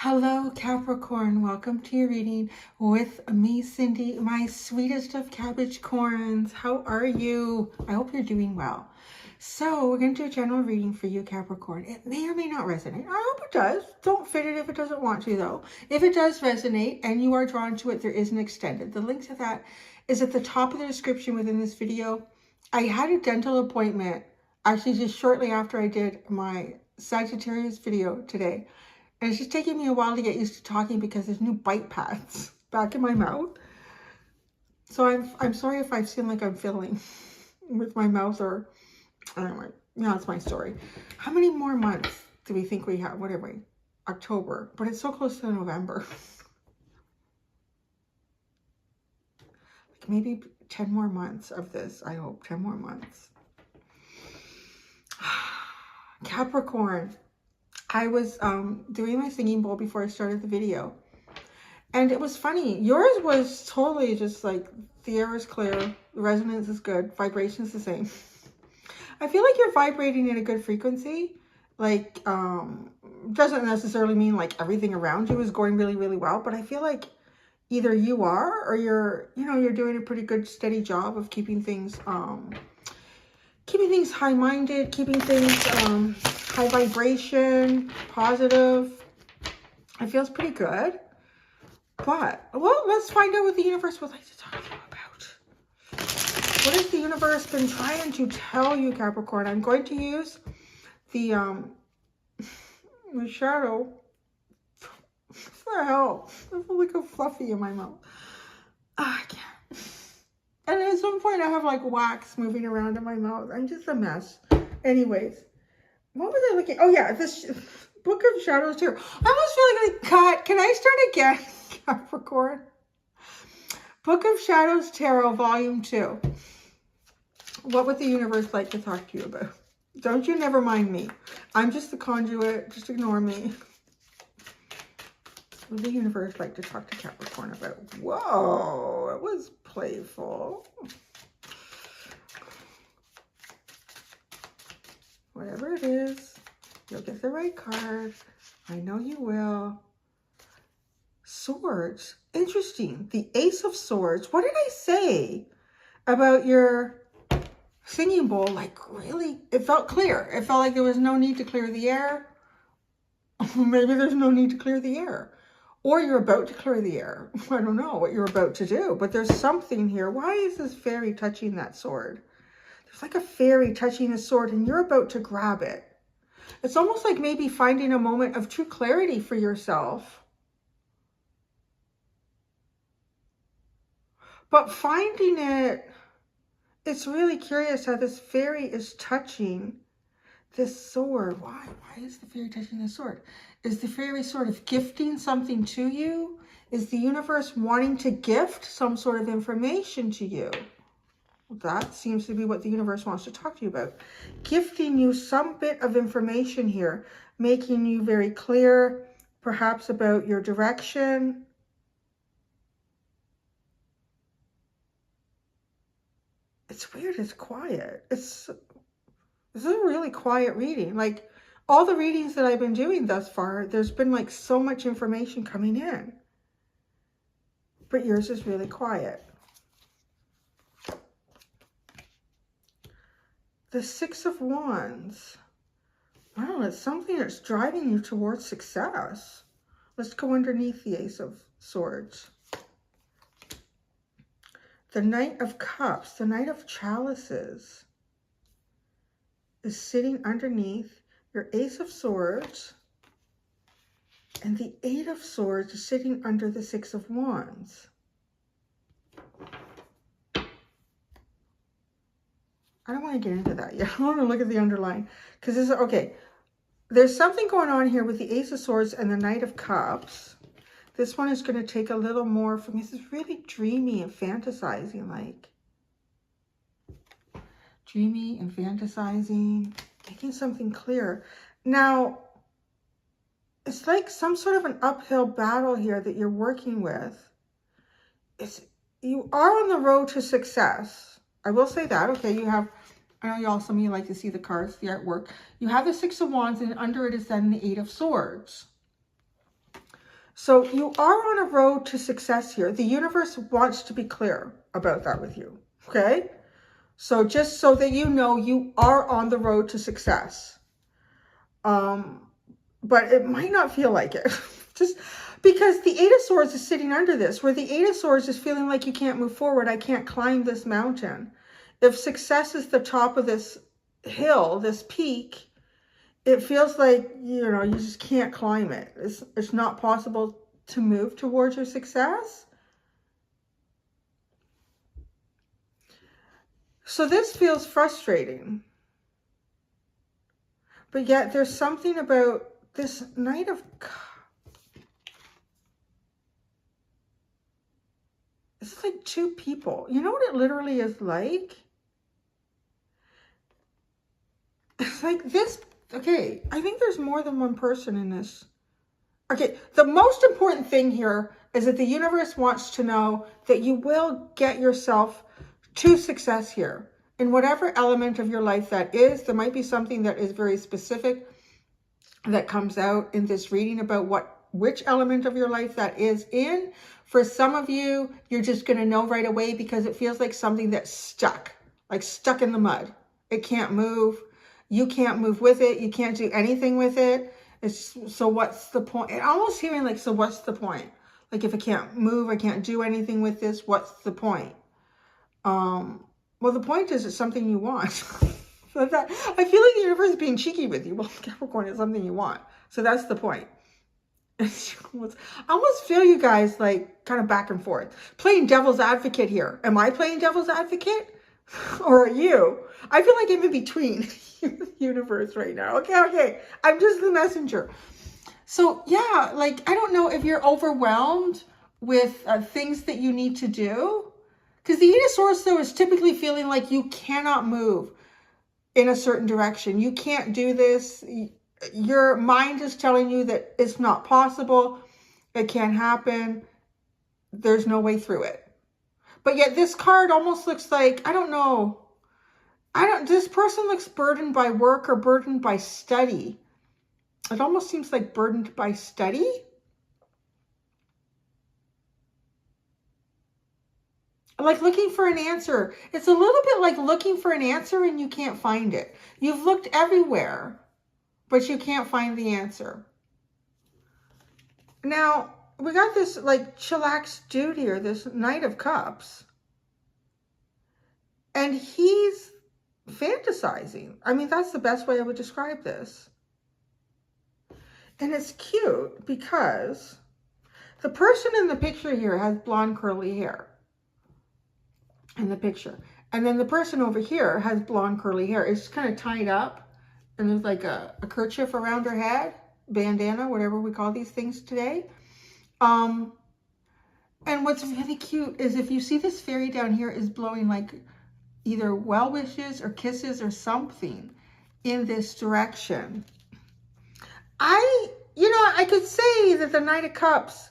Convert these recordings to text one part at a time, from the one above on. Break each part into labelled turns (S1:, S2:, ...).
S1: Hello, Capricorn. Welcome to your reading with me, Cindy, my sweetest of Capricorns. How are you? I hope you're doing well. So we're going to do a general reading for you, Capricorn. It may or may not resonate. I hope it does. Don't fit it if it doesn't want to, though. If it does resonate and you are drawn to it, there is an extended. The link to that is at the top of the description within this video. I had a dental appointment actually just shortly after I did my Sagittarius video today. And it's just taking me a while to get used to talking because there's new bite pads back in my mouth. So I'm sorry if I seem like I'm fiddling with my mouth or anyway. Yeah, that's my story. How many more months do we think we have? What are we? October. But it's so close to November. Like maybe 10 more months of this, I hope. 10 more months. Capricorn. I was doing my singing bowl before I started the video. And it was funny. Yours was totally just like, the air is clear, the resonance is good, vibration is the same. I feel like you're vibrating at a good frequency. Like, doesn't necessarily mean like everything around you is going really, really well. But I feel like either you are or you're doing a pretty good, steady job of keeping things high-minded, keeping things high vibration, positive. It feels pretty good. But, well, let's find out what the universe would like to talk to you about. What has the universe been trying to tell you, Capricorn? I'm going to use the shadow. What the hell? I feel like a fluffy in my mouth. I can't. And at some point I have like wax moving around in my mouth. I'm just a mess. Anyways, what was I looking? Oh yeah, this Book of Shadows here. I almost feel like cut. Can I start again, Capricorn? Book of Shadows Tarot, Volume 2. What would the universe like to talk to you about? Don't you never mind me. I'm just the conduit. Just ignore me. What would the universe like to talk to Capricorn about? Whoa, it was playful. Whatever it is, you'll get the right card. I know you will. Swords. Interesting. The Ace of Swords. What did I say about your singing bowl? Like, really? It felt clear. It felt like there was no need to clear the air. Maybe there's no need to clear the air. Or you're about to clear the air. I don't know what you're about to do, but there's something here. Why is this fairy touching that sword? There's like a fairy touching the sword and you're about to grab it. It's almost like maybe finding a moment of true clarity for yourself. But finding it, it's really curious how this fairy is touching this sword. Why? Why is the fairy touching the sword? Is the fairy sort of gifting something to you? Is the universe wanting to gift some sort of information to you? That seems to be what the universe wants to talk to you about. Gifting you some bit of information here, making you very clear, perhaps about your direction. It's weird, it's quiet. This is a really quiet reading. Like all the readings that I've been doing thus far, there's been like so much information coming in. But yours is really quiet. The Six of Wands. Wow, it's something that's driving you towards success. Let's go underneath the Ace of Swords. The Knight of Cups, the Knight of Chalices is sitting underneath your Ace of Swords. And the Eight of Swords is sitting under the Six of Wands. I don't want to get into that yet. I want to look at the underline. Because this is, okay, there's something going on here with the Ace of Swords and the Knight of Cups. This one is going to take a little more for me. This is really dreamy and fantasizing, like. Dreamy and fantasizing. Making something clear. Now, it's like some sort of an uphill battle here that you're working with. You are on the road to success. I will say that. Okay, you have, I know some of you like to see the cards, the artwork. You have the Six of Wands, and under it is then the Eight of Swords. So you are on a road to success here. The universe wants to be clear about that with you, okay? So just so that you know, you are on the road to success. But it might not feel like it. Just because the Eight of Swords is sitting under this, where the Eight of Swords is feeling like you can't move forward. I can't climb this mountain. If success is the top of this hill, this peak, it feels like, you know, you just can't climb it. It's not possible to move towards your success. So this feels frustrating. But yet there's something about this Knight of Cups. It's like two people. You know what it literally is like? It's like this. Okay, I think there's more than one person in this. Okay, the most important thing here is that the universe wants to know that you will get yourself to success here. In whatever element of your life that is, there might be something that is very specific that comes out in this reading about which element of your life that is in. For some of you, you're just going to know right away because it feels like something that's stuck, like stuck in the mud. It can't move. You can't move with it. You can't do anything with it. So what's the point? And almost hearing like, so what's the point? Like if I can't move, I can't do anything with this, what's the point? Well, the point is it's something you want. So that, I feel like the universe is being cheeky with you. Well, Capricorn is something you want. So that's the point. I almost feel you guys like kind of back and forth. Playing devil's advocate here. Am I playing devil's advocate? Or are you? I feel like I'm in between universe right now. Okay. I'm just the messenger. So yeah, like, I don't know if you're overwhelmed with things that you need to do. Because the Eight of Swords, though, is typically feeling like you cannot move in a certain direction. You can't do this. Your mind is telling you that it's not possible. It can't happen. There's no way through it. But yet this card almost looks like, I don't know. This person looks burdened by work or burdened by study. It almost seems like burdened by study. Like looking for an answer. It's a little bit like looking for an answer and you can't find it. You've looked everywhere, but you can't find the answer. Now, we got this like chillax dude here, this Knight of Cups. And he's fantasizing. I mean, that's the best way I would describe this. And it's cute because the person in the picture here has blonde curly hair. In the picture. And then the person over here has blonde curly hair. It's kind of tied up. And there's like a kerchief around her head. Bandana, whatever we call these things today. And what's really cute is if you see this fairy down here is blowing like either well wishes or kisses or something in this direction. I could say that the Knight of Cups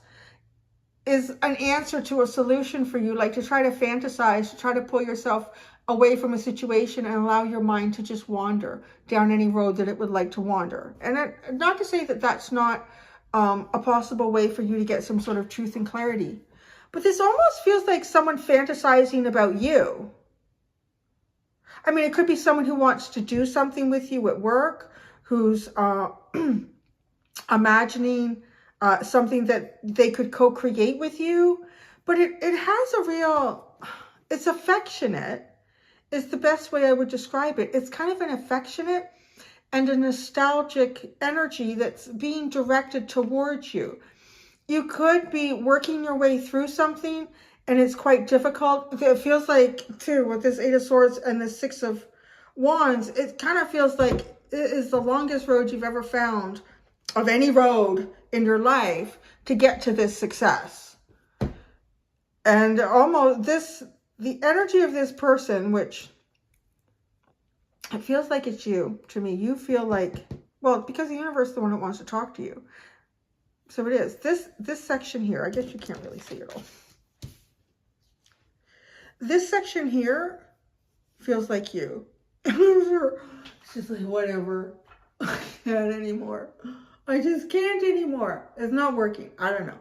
S1: is an answer to a solution for you, like to try to fantasize, to try to pull yourself away from a situation and allow your mind to just wander down any road that it would like to wander. And not to say that that's not a possible way for you to get some sort of truth and clarity, but this almost feels like someone fantasizing about you. I mean, it could be someone who wants to do something with you at work, who's imagining something that they could co-create with you. But it has a real, it's affectionate is the best way I would describe it. It's kind of an affectionate and a nostalgic energy that's being directed towards you. You could be working your way through something and it's quite difficult. It feels like, too, with this Eight of Swords and the Six of Wands, it kind of feels like it is the longest road you've ever found of any road in your life to get to this success. And almost the energy of this person, which it feels like it's you to me. You feel like, well, because the universe is the one that wants to talk to you. So it is. This section here, I guess you can't really see it all. This section here feels like you. It's just like, whatever. I can't anymore. I just can't anymore. It's not working. I don't know.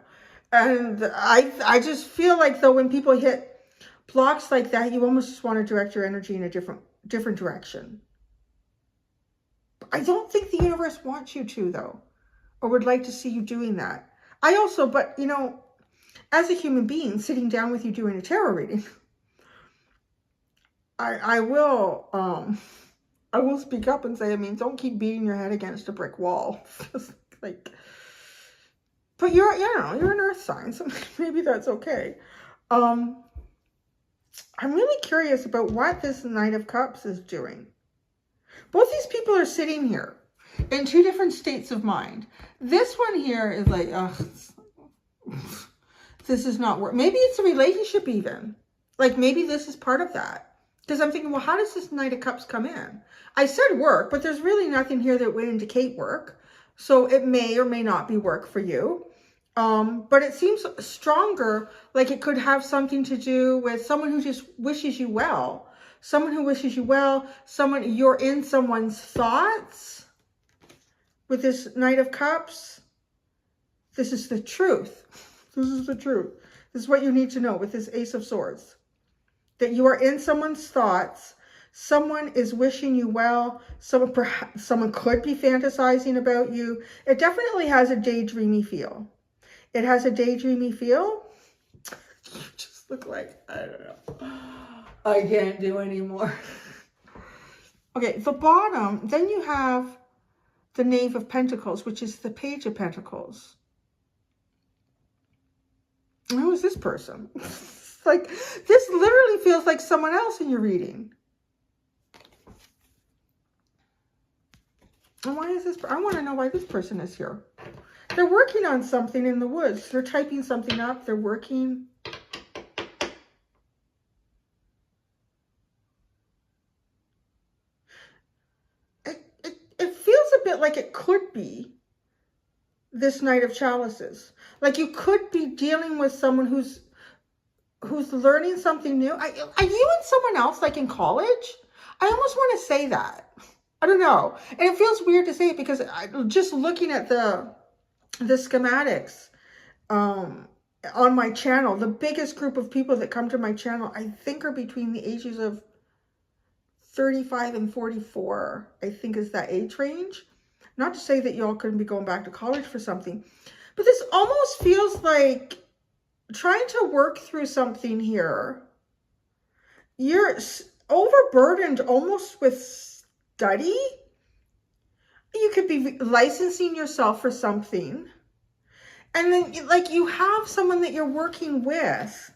S1: And I just feel like, though, when people hit blocks like that, you almost just want to direct your energy in a different direction. I don't think the universe wants you to, though, or would like to see you doing that. But, you know, as a human being, sitting down with you doing a tarot reading, I will speak up and say, I mean, don't keep beating your head against a brick wall. Like, but you're an earth sign, so maybe that's okay. I'm really curious about what this Knight of Cups is doing. Both these people are sitting here in two different states of mind. This one here is like, this is not work. Maybe it's a relationship even. Like, maybe this is part of that. Because I'm thinking, well, how does this Knight of Cups come in? I said work, but there's really nothing here that would indicate work. So it may or may not be work for you. But it seems stronger, like it could have something to do with someone who just wishes you well. Someone who wishes you well. You're in someone's thoughts with this Knight of Cups. This is the truth. This is the truth. This is what you need to know with this Ace of Swords. That you are in someone's thoughts. Someone is wishing you well. Someone could be fantasizing about you. It definitely has a daydreamy feel. It has a daydreamy feel. You just look like, I don't know. I can't do anymore. Okay, the bottom, then you have the Knave of Pentacles, which is the Page of Pentacles. Who is this person? Like, this literally feels like someone else in your reading. And why is this? I want to know why this person is here. They're working on something in the woods. They're typing something up. They're working. It feels a bit like it could be this Knight of Chalices. Like you could be dealing with someone who's learning something new. Are you and someone else, like in college? I almost want to say that. I don't know. And it feels weird to say it because just looking at the schematics on my channel, the biggest group of people that come to my channel, I think are between the ages of 35 and 44, I think is that age range. Not to say that y'all couldn't be going back to college for something, but this almost feels like trying to work through something here. You're overburdened almost with study. You could be licensing yourself for something. And then like you have someone that you're working with.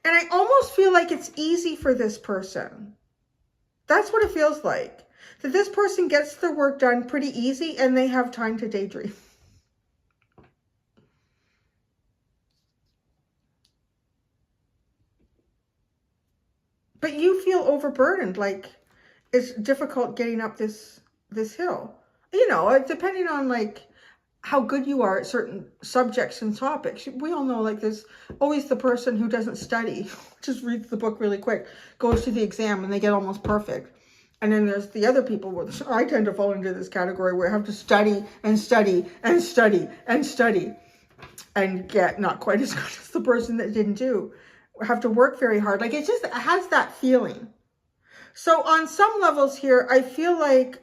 S1: And I almost feel like it's easy for this person. That's what it feels like. That this person gets their work done pretty easy and they have time to daydream. But you feel overburdened, like it's difficult getting up this hill. You know, depending on like how good you are at certain subjects and topics. We all know like there's always the person who doesn't study, just reads the book really quick, goes to the exam and they get almost perfect. And then there's the other people, which I tend to fall into this category where I have to study and study and study and study and get not quite as good as the person that didn't do. I have to work very hard. Like it has that feeling. So on some levels here, I feel like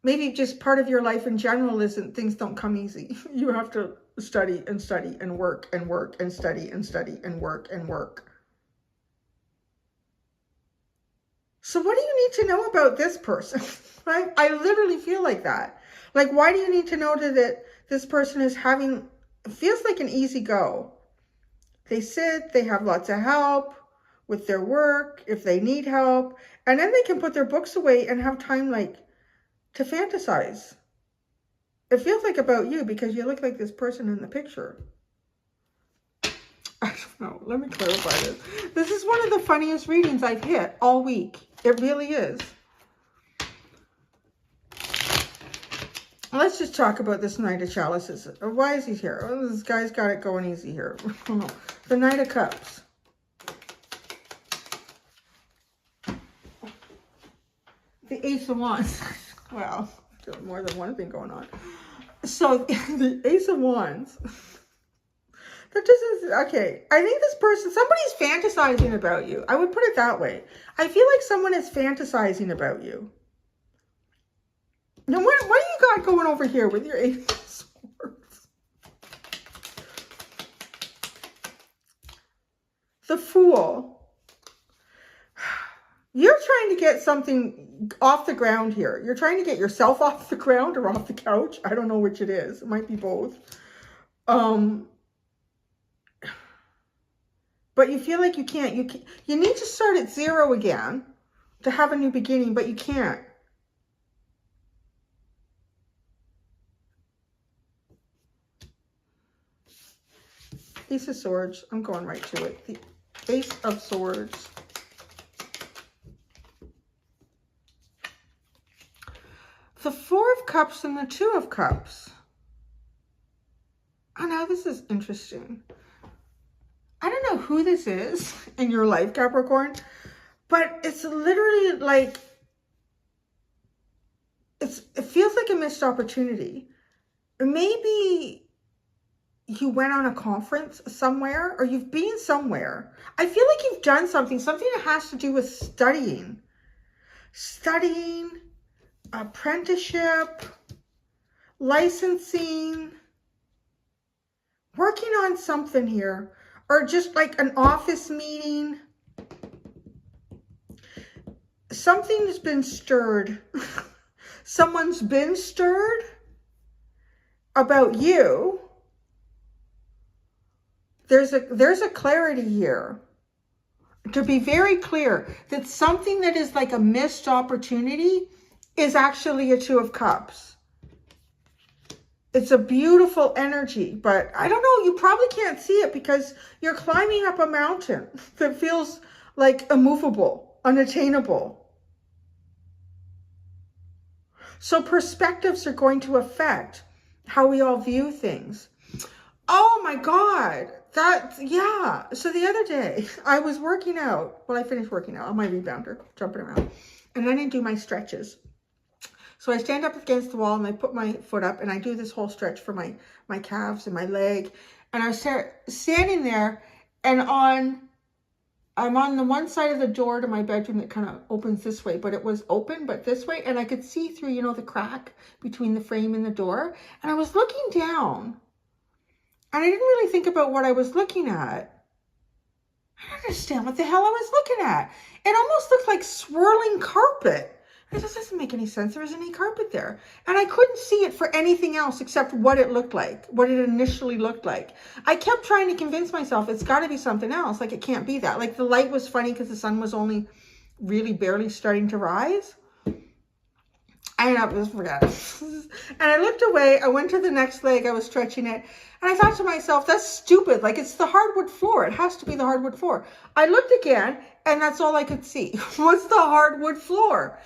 S1: maybe just part of your life in general isn't things don't come easy. You have to study and study and work and work and study and study and work and work. So what do you need to know about this person? Right? I literally feel like that. Like, why do you need to know that this person is having, it feels like an easy go. They sit, they have lots of help with their work, if they need help, and then they can put their books away and have time like to fantasize. It feels like about you because you look like this person in the picture. I don't know. Let me clarify this. This is one of the funniest readings I've hit all week. It really is. Let's just talk about this Knight of Chalices. Why is he here? Oh, this guy's got it going easy here. The Knight of Cups. The Ace of Wands. Well, more than one thing going on. So the Ace of Wands. That doesn't, okay. I think this person, somebody's fantasizing about you. I would put it that way. I feel like someone is fantasizing about you. Now, what do you got going over here with your Ace of Swords? The Fool. You're trying to get something off the ground here. You're trying to get yourself off the ground or off the couch. I don't know which it is. It might be both. But you feel like you can't. You need to start at zero again to have a new beginning, but you can't. Ace of Swords. I'm going right to it. The Ace of Swords. The Four of Cups and the Two of Cups. Oh, now this is interesting. I don't know who this is in your life, Capricorn, but it's literally like, it feels like a missed opportunity. Maybe you went on a conference somewhere, or you've been somewhere. I feel like you've done something that has to do with studying, apprenticeship, licensing, working on something here, or just like an office meeting. Something has been stirred. Someone's been stirred about you. There's a clarity here. To be very clear, that something that is like a missed opportunity is actually a Two of Cups. It's a beautiful energy, but I don't know, you probably can't see it because you're climbing up a mountain that feels like immovable, unattainable. So perspectives are going to affect how we all view things. Oh my God. Yeah. So the other day I was working out. Well, I finished working out on my rebounder, jumping around. And then I do my stretches. So I stand up against the wall and I put my foot up and I do this whole stretch for my calves and my leg. And I start standing there, and I'm on the one side of the door to my bedroom that kind of opens this way, but it was open, but this way. And I could see through, you know, the crack between the frame and the door. And I was looking down and I didn't really think about what I was looking at. I don't understand what the hell I was looking at. It almost looked like swirling carpet. It just doesn't make any sense. There isn't any carpet there. And I couldn't see it for anything else except what it looked like, what it initially looked like. I kept trying to convince myself it's got to be something else. Like, it can't be that. Like, the light was funny because the sun was only really barely starting to rise. And I just forgot. And I looked away. I went to the next leg. I was stretching it. And I thought to myself, that's stupid. Like, it's the hardwood floor. It has to be the hardwood floor. I looked again, and that's all I could see was the hardwood floor.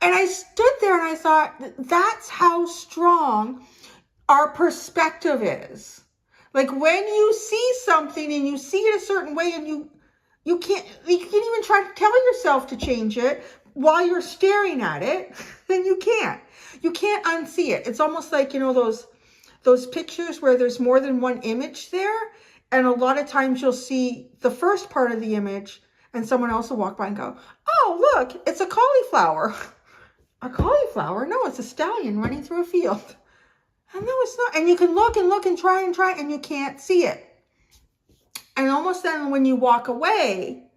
S1: And I stood there and I thought, that's how strong our perspective is. Like, when you see something and you see it a certain way and you can't even try to tell yourself to change it while you're staring at it, then you can't unsee it. It's almost like, you know, those pictures where there's more than one image there. And a lot of times you'll see the first part of the image and someone else will walk by and go, oh, look, it's a cauliflower. A cauliflower? No, it's a stallion running through a field. And no, it's not. And you can look and try and you can't see it. And almost then when you walk away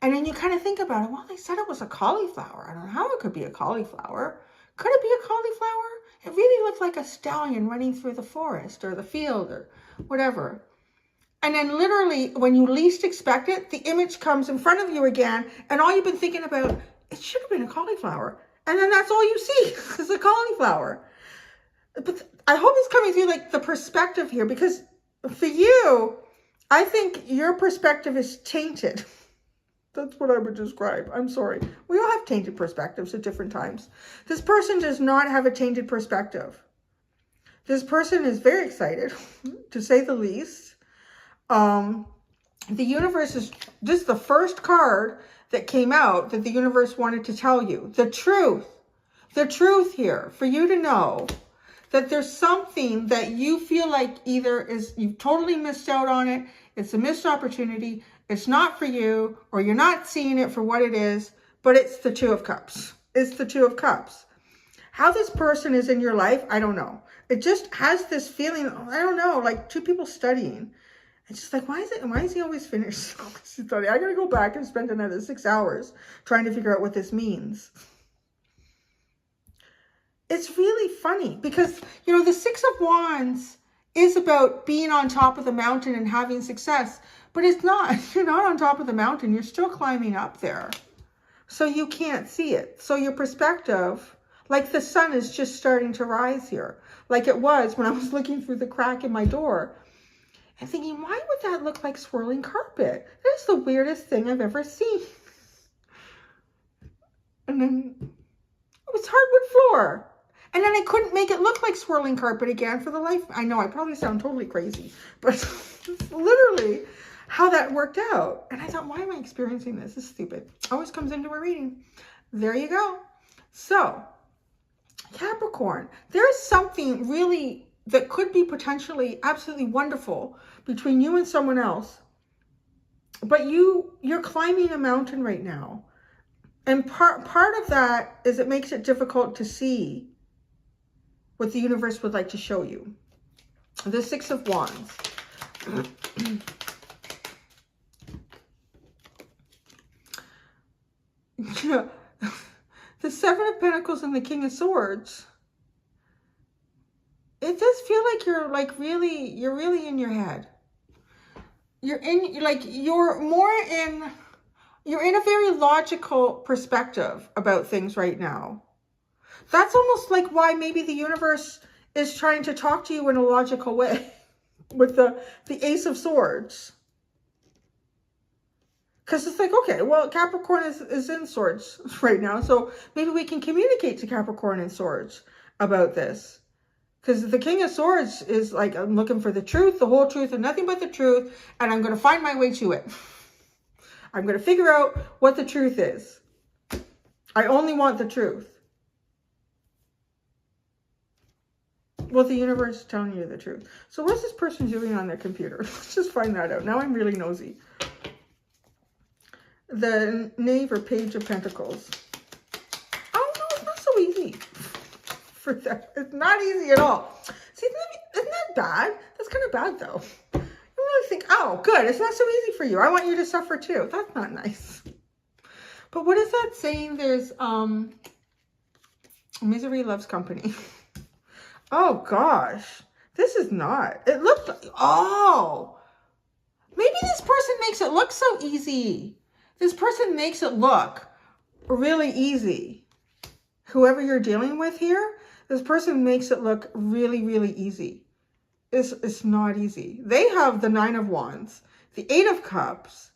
S1: and then you kind of think about it, well, they said it was a cauliflower. I don't know how it could be a cauliflower. Could it be a cauliflower? It really looked like a stallion running through the forest or the field or whatever. And then literally when you least expect it, the image comes in front of you again. And all you've been thinking about, it should have been a cauliflower. And then that's all you see is a cauliflower. But I hope it's coming through, like, the perspective here, because for you, I think your perspective is tainted. That's what I would describe. I'm sorry. We all have tainted perspectives at different times. This person does not have a tainted perspective. This person is very excited, to say the least. The universe is, this is the first card that came out that the universe wanted to tell you. The truth here, for you to know that there's something that you feel like either is you've totally missed out on it, it's a missed opportunity, it's not for you, or you're not seeing it for what it is, but it's the Two of Cups. It's the Two of Cups. How this person is in your life, I don't know. It just has this feeling, I don't know, like two people studying. It's just like, why is he always finished studying? I gotta go back and spend another 6 hours trying to figure out what this means. It's really funny because, you know, the Six of Wands is about being on top of the mountain and having success, but it's not. You're not on top of the mountain. You're still climbing up there. So you can't see it. So your perspective, like the sun is just starting to rise here, like it was when I was looking through the crack in my door and thinking, why would that look like swirling carpet? That is the weirdest thing I've ever seen. And then it was hardwood floor. And then I couldn't make it look like swirling carpet again for the life. I know I probably sound totally crazy, but it's literally how that worked out. And I thought, why am I experiencing this? This is stupid. Always comes into a reading. There you go. So Capricorn, there's something really that could be potentially absolutely wonderful between you and someone else. But you're climbing a mountain right now. And part of that is it makes it difficult to see what the universe would like to show you. The Six of Wands. The Seven of Pentacles and the King of Swords. It does feel like you're really in your head. You're in a very logical perspective about things right now. That's almost like why maybe the universe is trying to talk to you in a logical way with the Ace of Swords. Because it's like, okay, well, Capricorn is in Swords right now, so maybe we can communicate to Capricorn in Swords about this. Because the King of Swords is like, I'm looking for the truth, the whole truth, and nothing but the truth, and I'm going to find my way to it. I'm going to figure out what the truth is. I only want the truth. Well, the universe is telling you the truth. So what's this person doing on their computer? Let's just find that out. Now I'm really nosy. The Knave or Page of Pentacles. Oh, no, it's not so easy for that. It's not easy at all. See, isn't that bad? That's kind of bad, though. You really think, oh, good, it's not so easy for you. I want you to suffer, too. That's not nice. But what is that saying? There's, misery loves company. Oh, gosh. This is not. It looked like, oh. Maybe this person makes it look so easy. This person makes it look really easy. Whoever you're dealing with here, this person makes it look really, really easy. It's not easy. They have the Nine of Wands, the Eight of Cups,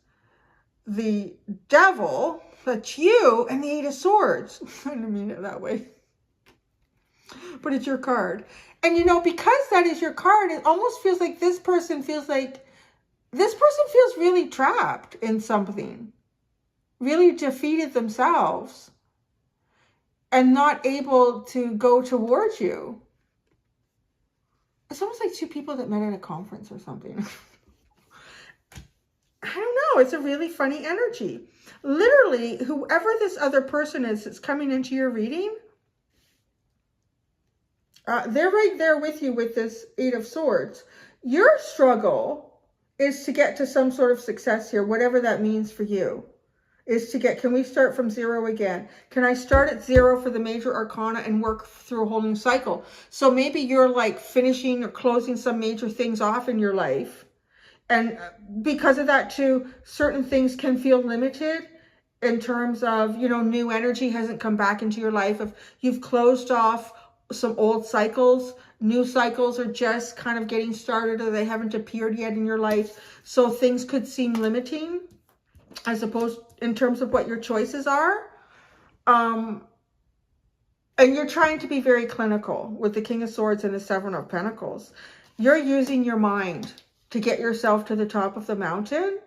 S1: the Devil, that's you, and the Eight of Swords. I didn't mean it that way. But it's your card. And you know, because that is your card, it almost feels like this person feels really trapped in something. Really defeated themselves. And not able to go towards you. It's almost like two people that met at a conference or something. I don't know. It's a really funny energy. Literally, whoever this other person is that's coming into your reading, they're right there with you with this Eight of Swords. Your struggle is to get to some sort of success here, whatever that means for you. Is to get, can we start from zero again? Can I start at zero for the major arcana and work through a whole new cycle? So maybe you're like finishing or closing some major things off in your life. And because of that too, certain things can feel limited in terms of, you know, new energy hasn't come back into your life. If you've closed off some old cycles, new cycles are just kind of getting started or they haven't appeared yet in your life. So things could seem limiting as opposed in terms of what your choices are. And you're trying to be very clinical with the King of Swords and the Seven of Pentacles. You're using your mind to get yourself to the top of the mountain.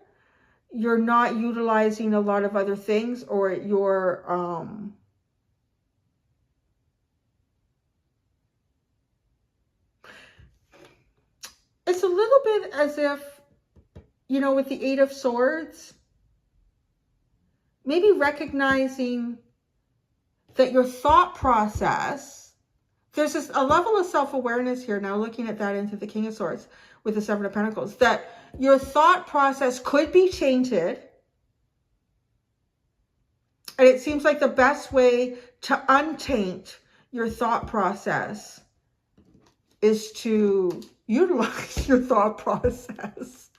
S1: You're not utilizing a lot of other things, or you're little bit as if, you know, with the Eight of Swords, maybe recognizing that your thought process, there's a level of self-awareness here now, looking at that into the King of Swords with the Seven of Pentacles, that your thought process could be tainted. And it seems like the best way to untaint your thought process is to utilize your thought process.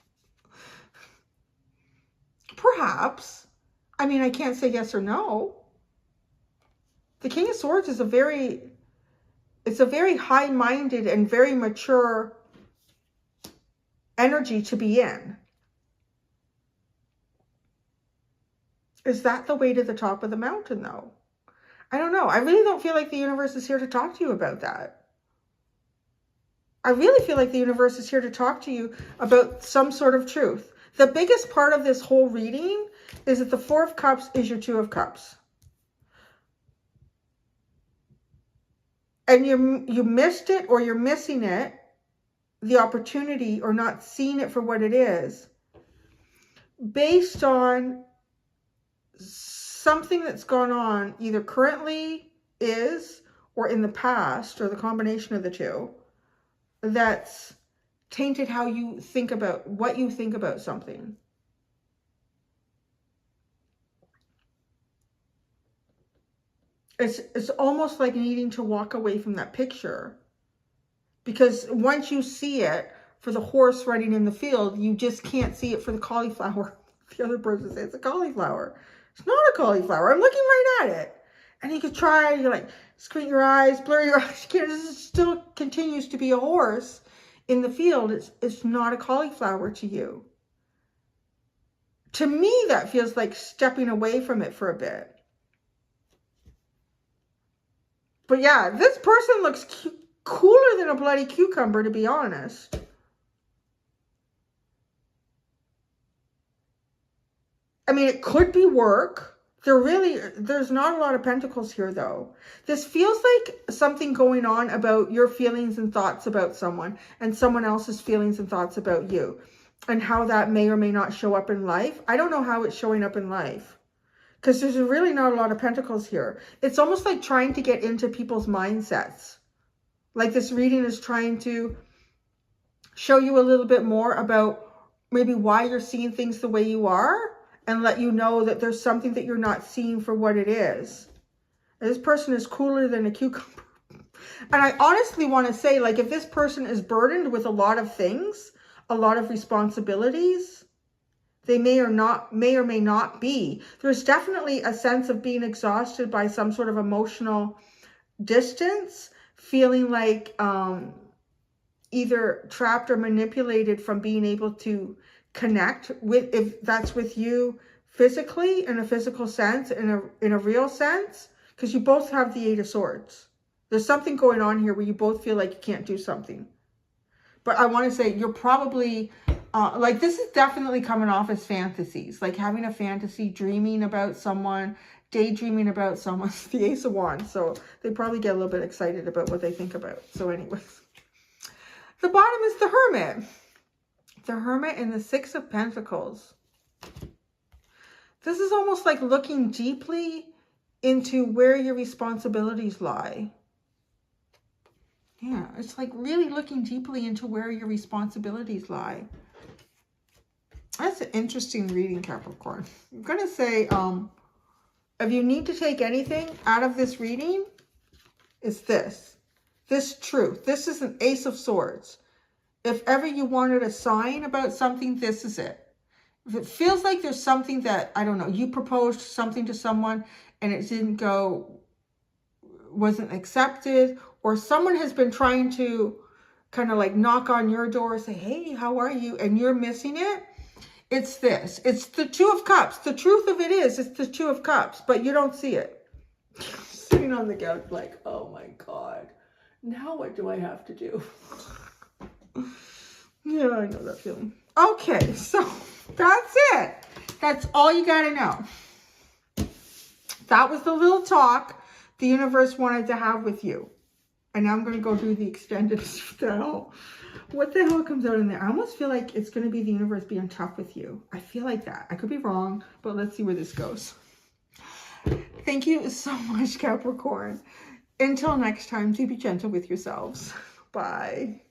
S1: Perhaps. I mean, I can't say yes or no. The King of Swords is a very high-minded and very mature energy to be in. Is that the way to the top of the mountain, though? I don't know. I really don't feel like the universe is here to talk to you about that. I really feel like the universe is here to talk to you about some sort of truth. The biggest part of this whole reading is that the Four of Cups is your Two of Cups. And you missed it, or you're missing it, the opportunity, or not seeing it for what it is, based on something that's gone on either currently, is, or in the past, or the combination of the two, that's tainted how you think about, what you think about something. It's almost like needing to walk away from that picture, because once you see it for the horse running in the field, you just can't see it for the cauliflower. The other person says it's a cauliflower. It's not a cauliflower. I'm looking right at it. And you could try, you like squint your eyes, blur your eyes. It still continues to be a horse in the field. It's not a cauliflower to you. To me, that feels like stepping away from it for a bit. But yeah, this person looks cooler than a bloody cucumber, to be honest. I mean, it could be work. There's not a lot of pentacles here, though. This feels like something going on about your feelings and thoughts about someone, and someone else's feelings and thoughts about you, and how that may or may not show up in life. I don't know how it's showing up in life, because there's really not a lot of pentacles here. It's almost like trying to get into people's mindsets. Like this reading is trying to show you a little bit more about maybe why you're seeing things the way you are, and let you know that there's something that you're not seeing for what it is. And this person is cooler than a cucumber. And I honestly want to say, like, if this person is burdened with a lot of things, a lot of responsibilities, they may or may not be. There's definitely a sense of being exhausted by some sort of emotional distance, feeling like either trapped or manipulated from being able to connect with, if that's with you physically, in a physical sense, in a real sense, because you both have the Eight of Swords. There's something going on here where you both feel like you can't do something. But I want to say you're probably like, this is definitely coming off as fantasies, like having a fantasy, dreaming about someone, daydreaming about someone. It's the Ace of Wands, so they probably get a little bit excited about what they think about. So anyways, the bottom is the Hermit. The Hermit and the Six of Pentacles. This is almost like looking deeply into where your responsibilities lie. Yeah, it's like really looking deeply into where your responsibilities lie. That's an interesting reading, Capricorn. I'm going to say, if you need to take anything out of this reading, it's this truth. This is an Ace of Swords. If ever you wanted a sign about something, this is it. If it feels like there's something that, I don't know, you proposed something to someone and it didn't go, wasn't accepted, or someone has been trying to kind of like knock on your door, say, hey, how are you? And you're missing it. It's this. It's the Two of Cups. The truth of it is, it's the Two of Cups, but you don't see it. Sitting on the couch like, oh my God, now what do I have to do? Yeah, I know that feeling. Okay, so that's it. That's all you got to know. That was the little talk the universe wanted to have with you. And now I'm going to go do the extended now. What the hell comes out in there? I almost feel like it's going to be the universe being tough with you. I feel like that. I could be wrong, but let's see where this goes. Thank you so much, Capricorn. Until next time, do be gentle with yourselves. Bye.